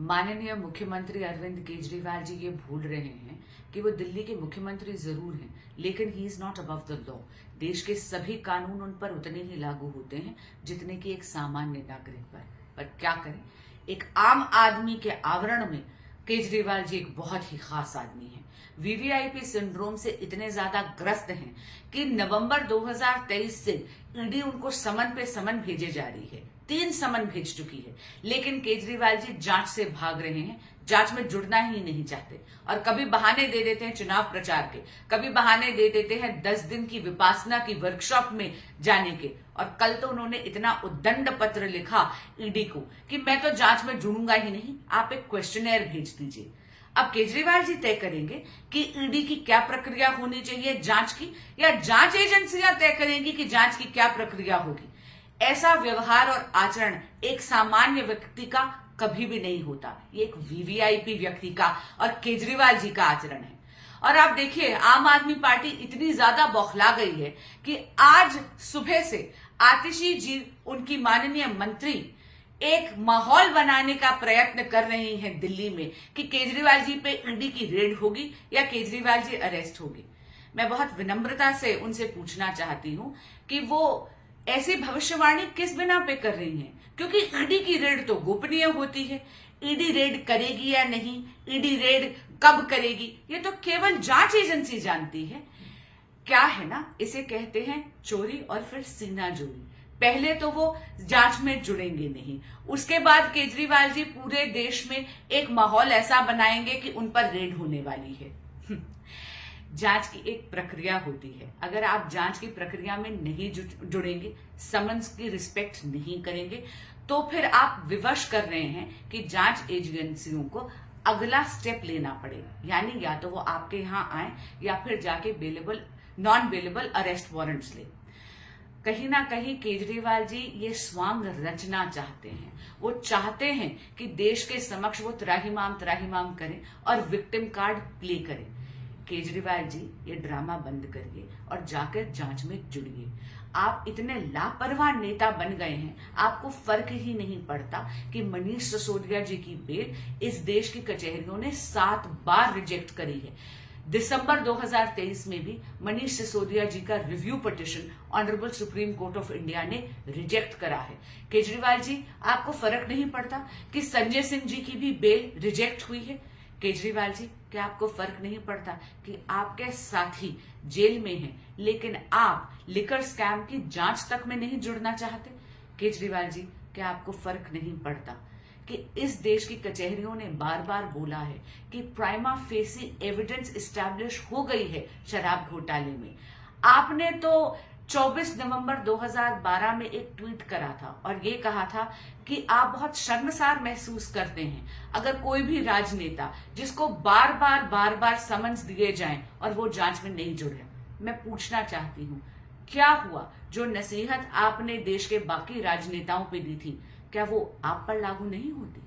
माननीय मुख्यमंत्री अरविंद केजरीवाल जी ये भूल रहे हैं कि वो दिल्ली के मुख्यमंत्री जरूर हैं, लेकिन he is not above the law. देश के सभी कानून उन पर उतने ही लागू होते हैं जितने कि एक सामान्य नागरिक पर क्या करें, एक आम आदमी के आवरण में केजरीवाल जी एक बहुत ही खास आदमी है। वीवीआईपी सिंड्रोम से इतने ज्यादा ग्रस्त हैं कि नवंबर 2023 से ईडी उनको समन पे समन भेजे जा रही है। 3 समन भेज चुकी है, लेकिन केजरीवाल जी जांच से भाग रहे हैं, जांच में जुड़ना ही नहीं चाहते। और कभी बहाने दे देते हैं चुनाव प्रचार के, कभी बहाने दे देते हैं 10 दिन की विपासना की वर्कशॉप में जाने के। और कल तो उन्होंने इतना उद्दंड पत्र लिखा ईडी को कि मैं तो जांच में जुड़ूंगा ही नहीं, आप एक क्वेश्चनेयर भेज दीजिए। अब केजरीवाल जी तय करेंगे कि ईडी की क्या प्रक्रिया होनी चाहिए जांच की, या जांच एजेंसियां तय करेंगी कि जांच की क्या प्रक्रिया होगी। ऐसा व्यवहार और आचरण एक सामान्य व्यक्ति का कभी भी नहीं होता। ये एक वीवीआईपी व्यक्ति का और केजरीवाल जी का आचरण है। और आप देखिए, आम आदमी पार्टी इतनी ज्यादा बौखला गई है कि आज सुबह से आतिशी जी, उनकी माननीय मंत्री, एक माहौल बनाने का प्रयत्न कर रही हैं दिल्ली में कि केजरीवाल जी पे ईडी की रेड होगी या केजरीवाल जी अरेस्ट होगी। मैं बहुत विनम्रता से उनसे पूछना चाहती हूं कि वो ऐसी भविष्यवाणी किस बिना पे कर रही हैं, क्योंकि ईडी की रेड तो गोपनीय होती है। ईडी रेड करेगी या नहीं, ईडी रेड कब करेगी, ये तो केवल जांच एजेंसी जानती है। क्या है ना, इसे कहते हैं चोरी और फिर सीना जोरी। पहले तो वो जांच में जुड़ेंगे नहीं, उसके बाद केजरीवाल जी पूरे देश में एक माहौल ऐसा बनाएंगे कि उन पर रेड होने वाली है। जांच की एक प्रक्रिया होती है, अगर आप जांच की प्रक्रिया में नहीं जुड़ेंगे, समन्स की रिस्पेक्ट नहीं करेंगे, तो फिर आप विवश कर रहे हैं कि जांच एजेंसियों को अगला स्टेप लेना पड़ेगा। यानी या तो वो आपके यहां आए या फिर जाके नॉन बेलेबल अरेस्ट वारंट्स ले। कहीं ना कहीं केजरीवाल जी ये स्वांग रचना चाहते हैं। वो चाहते हैं कि देश के समक्ष वो त्राहिमाम करें और विक्टिम कार्ड प्ले करें। केजरीवाल जी, ये ड्रामा बंद करिए और जाकर जांच में जुड़िए। आप इतने लापरवाह नेता बन गए हैं, आपको फर्क ही नहीं पड़ता कि मनीष सिसोदिया जी की बेल इस देश की कचहरियों ने 7 बार रिजेक्ट करी है। दिसंबर 2023 में भी मनीष सिसोदिया जी का review petition honourable supreme court of India ने रिजेक्ट करा है। केजरीवाल जी, आपको फर्क नहीं पड़ता कि संजय सिंह जी की भी बेल रिजेक्ट हुई है। केजरीवाल जी, क्या आपको फर्क नहीं पड़ता कि आपके साथी जेल में हैं, लेकिन आप लिकर स्कैम की जांच तक में नहीं जुड़ना चाहते? केजरीवाल जी, क्या आपको फर्क नहीं पड़ता कि इस देश की कचहरियों ने बार बार बोला है कि प्राइमा फेसी एविडेंस एस्टैब्लिश हो गई है शराब घोटाले में। आपने तो 24 नवंबर 2012 में एक ट्वीट करा था और ये कहा था कि आप बहुत शर्मसार महसूस करते हैं अगर कोई भी राजनेता जिसको बार बार समन्स दिए जाएं और वो जांच में नहीं जुड़े। मैं पूछना चाहती हूँ, क्या हुआ? जो नसीहत आपने देश के बाकी राजनेताओं पे दी थी, क्या वो आप पर लागू नहीं होती?